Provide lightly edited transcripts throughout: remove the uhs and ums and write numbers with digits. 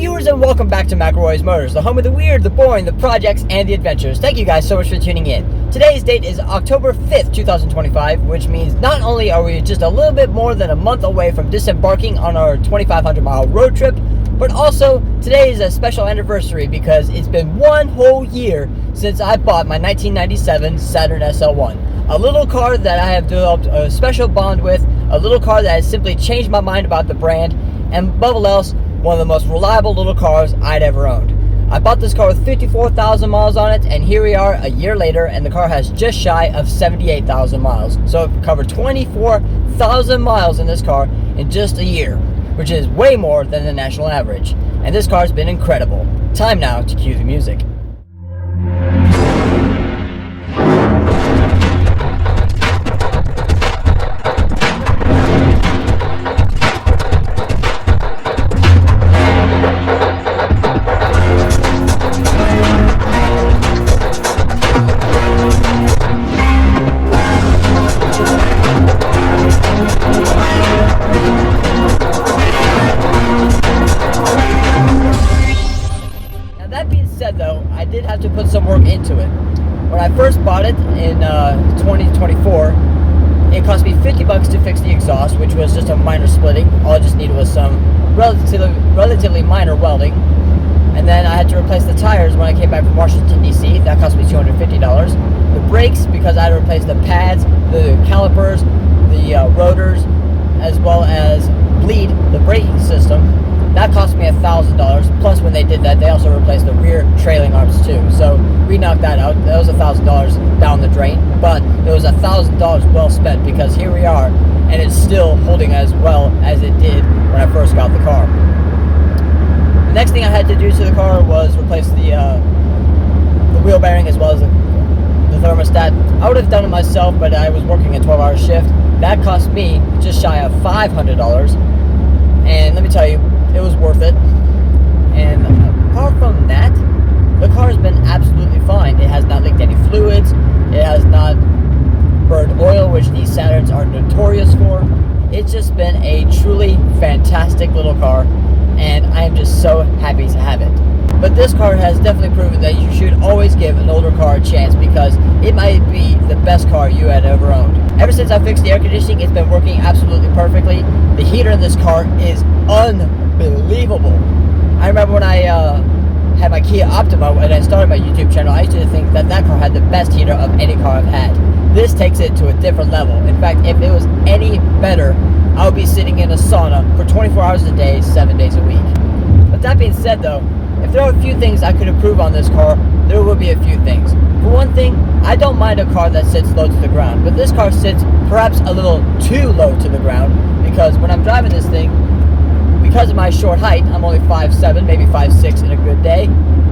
viewers, and welcome back to McElroy's Motors, the home of the weird, the boring, the projects, and the adventures. Thank you guys so much for tuning in. Today's date is October 5th, 2025, which means not only are we just a little bit more than a month away from disembarking on our 2,500 mile road trip, but also today is a special anniversary because it's been one whole year since I bought my 1997 Saturn SL1. A little car that I have developed a special bond with, a little car that has simply changed my mind about the brand, and above all else, one of the most reliable little cars I'd ever owned. I bought this car with 54,000 miles on it, and here we are a year later, and the car has just shy of 78,000 miles. So I've covered 24,000 miles in this car in just a year, which is way more than the national average. And this car's been incredible. Time now to cue the music. Though I did have to put some work into it. When I first bought it in 2024, it cost me $50 to fix the exhaust, which was just a minor splitting. All I just needed was some relatively minor welding, and then I had to replace the tires when I came back from Washington DC. That cost me $250. The brakes, because I had to replace the pads, the calipers, the rotors, as well as bleed the braking system. That cost me $1,000. Plus, when they did that, they also replaced the rear trailing arms too. So we knocked that out. That was $1,000 down the drain, but it was $1,000 well spent because here we are, and it's still holding as well as it did when I first got the car. The next thing I had to do to the car was replace the wheel bearing as well as the thermostat. I would have done it myself, but I was working a 12-hour shift. That cost me just shy of $500, and let me tell you, it was worth it. And apart from that, the car has been absolutely fine. It has not leaked any fluids. It has not burned oil, which these Saturns are notorious for. It's just been a truly fantastic little car, and I am just so happy to have it. But this car has definitely proven that you should always give an older car a chance because it might be the best car you had ever owned. Ever since I fixed the air conditioning, it's been working absolutely perfectly. The heater in this car is unbelievable. I remember when I had my Kia Optima when I started my YouTube channel, I used to think that car had the best heater of any car I've had. This takes it to a different level. In fact, if it was any better, I would be sitting in a sauna for 24 hours a day, 7 days a week. But that being said though, if there are a few things I could improve on this car, there would be a few things. For one thing, I don't mind a car that sits low to the ground, but this car sits perhaps a little too low to the ground because when I'm driving this thing, because of my short height, I'm only 5'7", maybe 5'6" in a good day,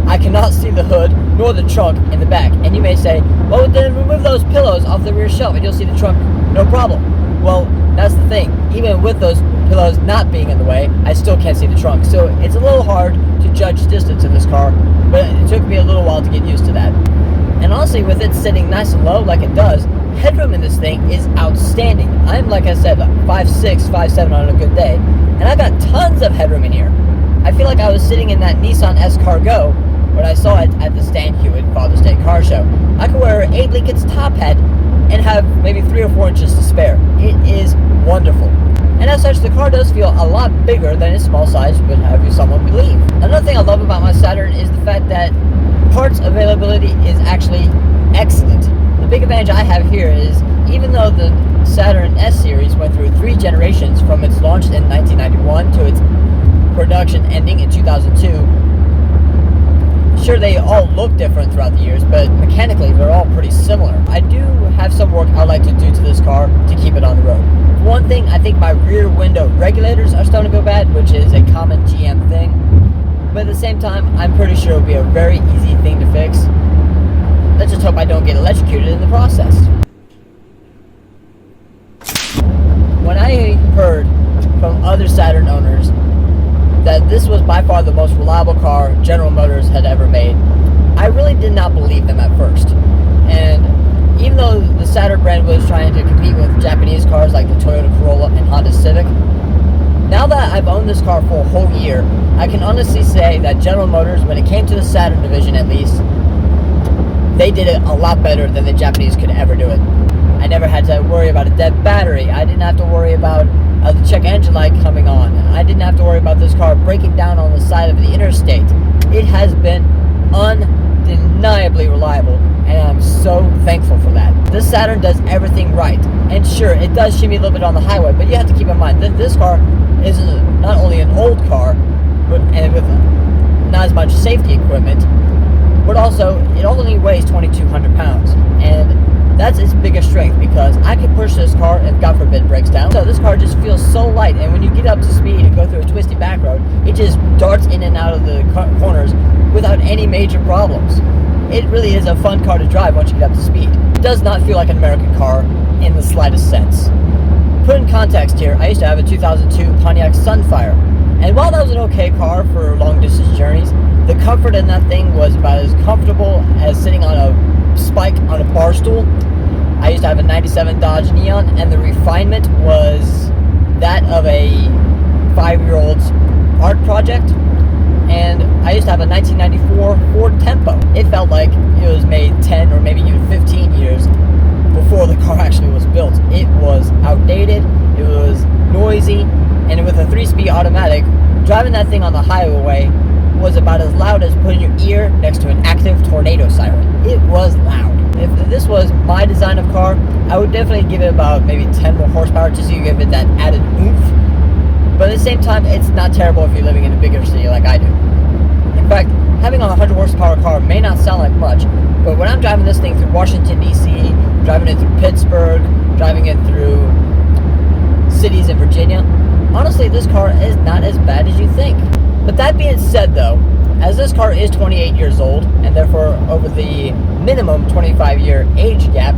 I cannot see the hood nor the trunk in the back. And you may say, well, then remove those pillows off the rear shelf and you'll see the trunk, no problem. Well, that's the thing. Even with those pillows not being in the way, I still can't see the trunk. So it's a little hard to judge distance in this car, but it took me a little while to get used to that. And honestly, with it sitting nice and low like it does, headroom in this thing is outstanding. I'm, like I said, 5'6", 5'7" on a good day, and I got tons of headroom in here. I feel like I was sitting in that Nissan S-Cargo when I saw it at the Stan Hewitt Father's Day car show. I could wear Abe Lincoln's top hat and have maybe 3 or 4 inches to spare. It is wonderful. And as such, the car does feel a lot bigger than its small size would have you someone believe. Another thing I love about my Saturn is the fact that parts availability is actually excellent. The big advantage I have here is, even though the Saturn S series went through 3 generations from its launch in 1991 to its production ending in 2002, sure, they all look different throughout the years, but mechanically they're all pretty similar. I do have some work I'd like to do to this car to keep it on the road. One thing, I think my rear window regulators are starting to go bad, which is a common GM thing. But at the same time, I'm pretty sure it'll be a very easy thing to fix. Let's just hope I don't get electrocuted in the process. When I heard from other Saturn owners that this was by far the most reliable car General Motors had ever made, I really did not believe them at first. And even though the Saturn brand was trying to compete with Japanese cars like the Toyota Corolla and Honda Civic, Now that I've owned this car for a whole year, I can honestly say that General Motors, when it came to the Saturn division at least, they did it a lot better than the Japanese could ever do it. I never had to worry about a dead battery. I didn't have to worry about the check engine light coming on. I didn't have to worry about this car breaking down on the side of the interstate. It has been undeniably reliable, and I'm so thankful for that. This Saturn does everything right, and sure, it does shimmy a little bit on the highway, but you have to keep in mind that this car is not only an old car, and with not as much safety equipment, but also it only weighs 2,200 pounds, and that's its biggest strength, because I could push this car and God forbid breaks down. So this car just feels so light, and when you get up to speed and go through a twisty back road, it just darts in and out of the corners without any major problems. It really is a fun car to drive once you get up to speed. It does not feel like an American car in the slightest sense. Put in context here, I used to have a 2002 Pontiac Sunfire, and while that was an okay car for long distance journeys, the comfort in that thing was about as comfortable as sitting on a spike on a bar stool. I used to have a 97 Dodge Neon, and the refinement was that of a 5-year-old's art project. And I used to have a 1994 Ford Tempo. It felt like it was made 10 or maybe even 15 years before the car actually was built. It was outdated, it was noisy, and with a 3-speed automatic, driving that thing on the highway was about as loud as putting your ear next to an active tornado siren. It was loud. If this was my design of car, I would definitely give it about maybe 10 more horsepower just so you give it that added oomph. But at the same time, it's not terrible if you're living in a bigger city like I do. In fact, having a 100 horsepower car may not sound like much, but when I'm driving this thing through Washington, D.C., driving it through Pittsburgh, driving it through cities in Virginia, honestly, this car is not as bad as you think. But that being said, though, as this car is 28 years old, and therefore over the minimum 25-year age gap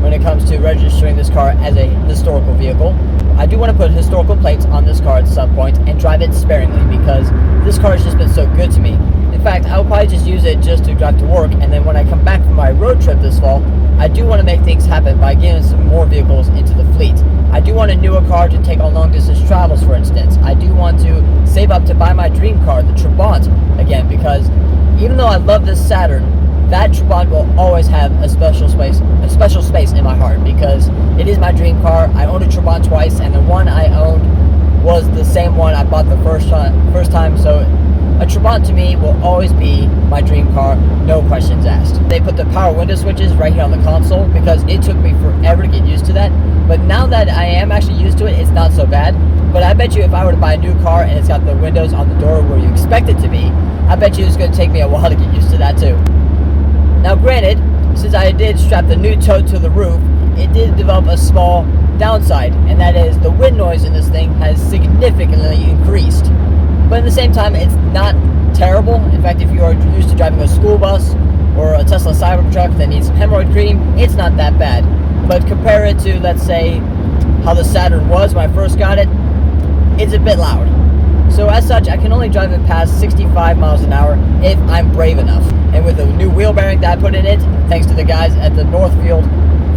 when it comes to registering this car as a historical vehicle, I do want to put historical plates on this car at some point and drive it sparingly, because this car has just been so good to me. In fact, I'll probably just use it just to drive to work, and then when I come back from my road trip this fall, I do want to make things happen by getting some more vehicles into the fleet. I do want a newer car to take on long distance travels, for instance. I do want to save up to buy my dream car, the Trabant, again, because even though I love this Saturn, that Trabant will always have a special space in my heart, because it is my dream car. I owned a Trabant twice, and the one I owned was the same one I bought the first time, so a Trabant to me will always be my dream car, no questions asked. They put the power window switches right here on the console, because it took me forever to get used to that, but now that I am actually used to it, it's not so bad. But I bet you if I were to buy a new car and it's got the windows on the door where you expect it to be, I bet you it's going to take me a while to get used to that too. Now granted, since I did strap the new tote to the roof, it did develop a small downside, and that is the wind noise in this thing has significantly increased. But at the same time, it's not terrible. In fact, if you are used to driving a school bus or a Tesla Cybertruck that needs some hemorrhoid cream, it's not that bad. But compare it to, let's say, how the Saturn was when I first got it, it's a bit loud. So as such, I can only drive it past 65 miles an hour if I'm brave enough. And with the new wheel bearing that I put in it, thanks to the guys at the Northfield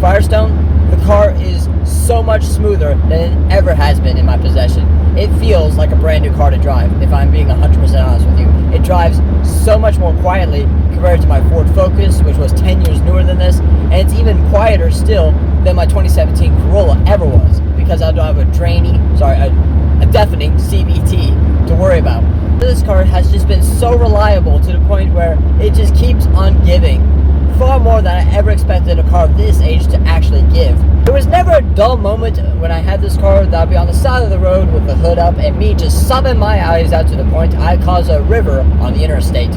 Firestone, the car is so much smoother than it ever has been in my possession. It feels like a brand new car to drive, if I'm being 100% honest with you. It drives so much more quietly compared to my Ford Focus, which was 10 years newer than this, and it's even quieter still than my 2017 Corolla ever was, because I don't have a deafening CVT to worry about. This car has just been so reliable to the point where it just keeps on giving. Far more than I ever expected a car of this age to actually give. There was never a dull moment when I had this car that I'd be on the side of the road with the hood up and me just sobbing my eyes out to the point I caused a river on the interstate.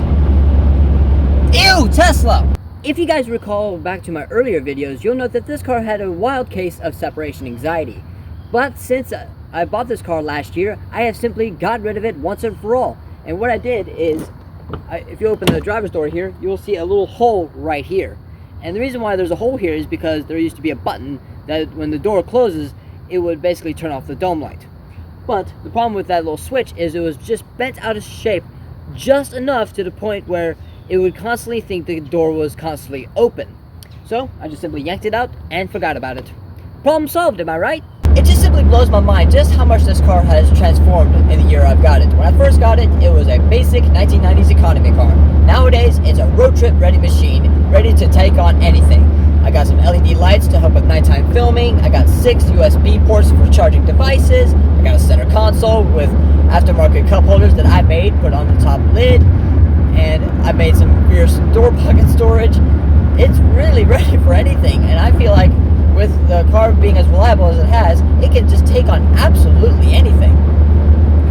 Ew, Tesla! If you guys recall back to my earlier videos, you'll note that this car had a wild case of separation anxiety. But since I bought this car last year, I have simply got rid of it once and for all. And what I did is, if you open the driver's door here, you will see a little hole right here. And the reason why there's a hole here is because there used to be a button that when the door closes, it would basically turn off the dome light. But the problem with that little switch is it was just bent out of shape just enough to the point where it would constantly think the door was constantly open. So I just simply yanked it out and forgot about it. Problem solved, am I right? It just simply blows my mind just how much this car has transformed in the year I've got it. When I first got it, it was a basic 1990s economy car. Nowadays, it's a road trip ready machine, ready to take on anything. I got some LED lights to help with nighttime filming. I got 6 USB ports for charging devices. I got a center console with aftermarket cup holders that I made, put on the top lid. And I made some rear door pocket storage. It's really ready for anything, and I feel like with the car being as reliable as it has, it can just take on absolutely anything.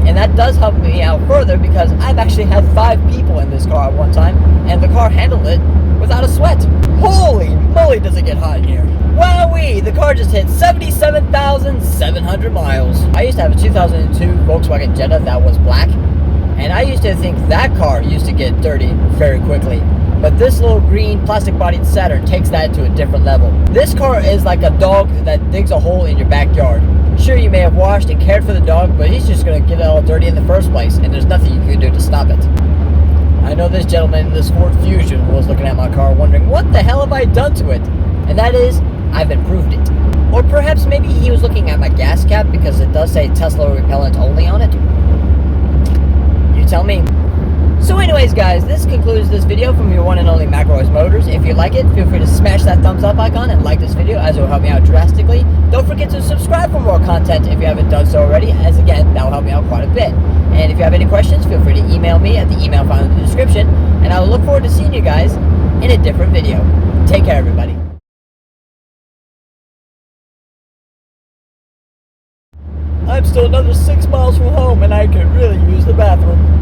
And that does help me out further because I've actually had 5 people in this car at one time, and the car handled it without a sweat. Holy moly, does it get hot in here. Wowee, the car just hit 77,700 miles. I used to have a 2002 Volkswagen Jetta that was black, and I used to think that car used to get dirty very quickly. But this little green plastic-bodied Saturn takes that to a different level. This car is like a dog that digs a hole in your backyard. Sure, you may have washed and cared for the dog, but he's just going to get it all dirty in the first place, and there's nothing you can do to stop it. I know this gentleman in this Ford Fusion was looking at my car wondering, what the hell have I done to it? And that is, I've improved it. Or perhaps maybe he was looking at my gas cap because it does say Tesla repellent only on it. You tell me. So anyways, guys, this concludes this video from your one and only McElroy's Motors. If you like it, feel free to smash that thumbs up icon and like this video, as it will help me out drastically. Don't forget to subscribe for more content if you haven't done so already, as again, that will help me out quite a bit. And if you have any questions, feel free to email me at the email found in the description, and I will look forward to seeing you guys in a different video. Take care, everybody. I'm still another 6 miles from home, and I could really use the bathroom.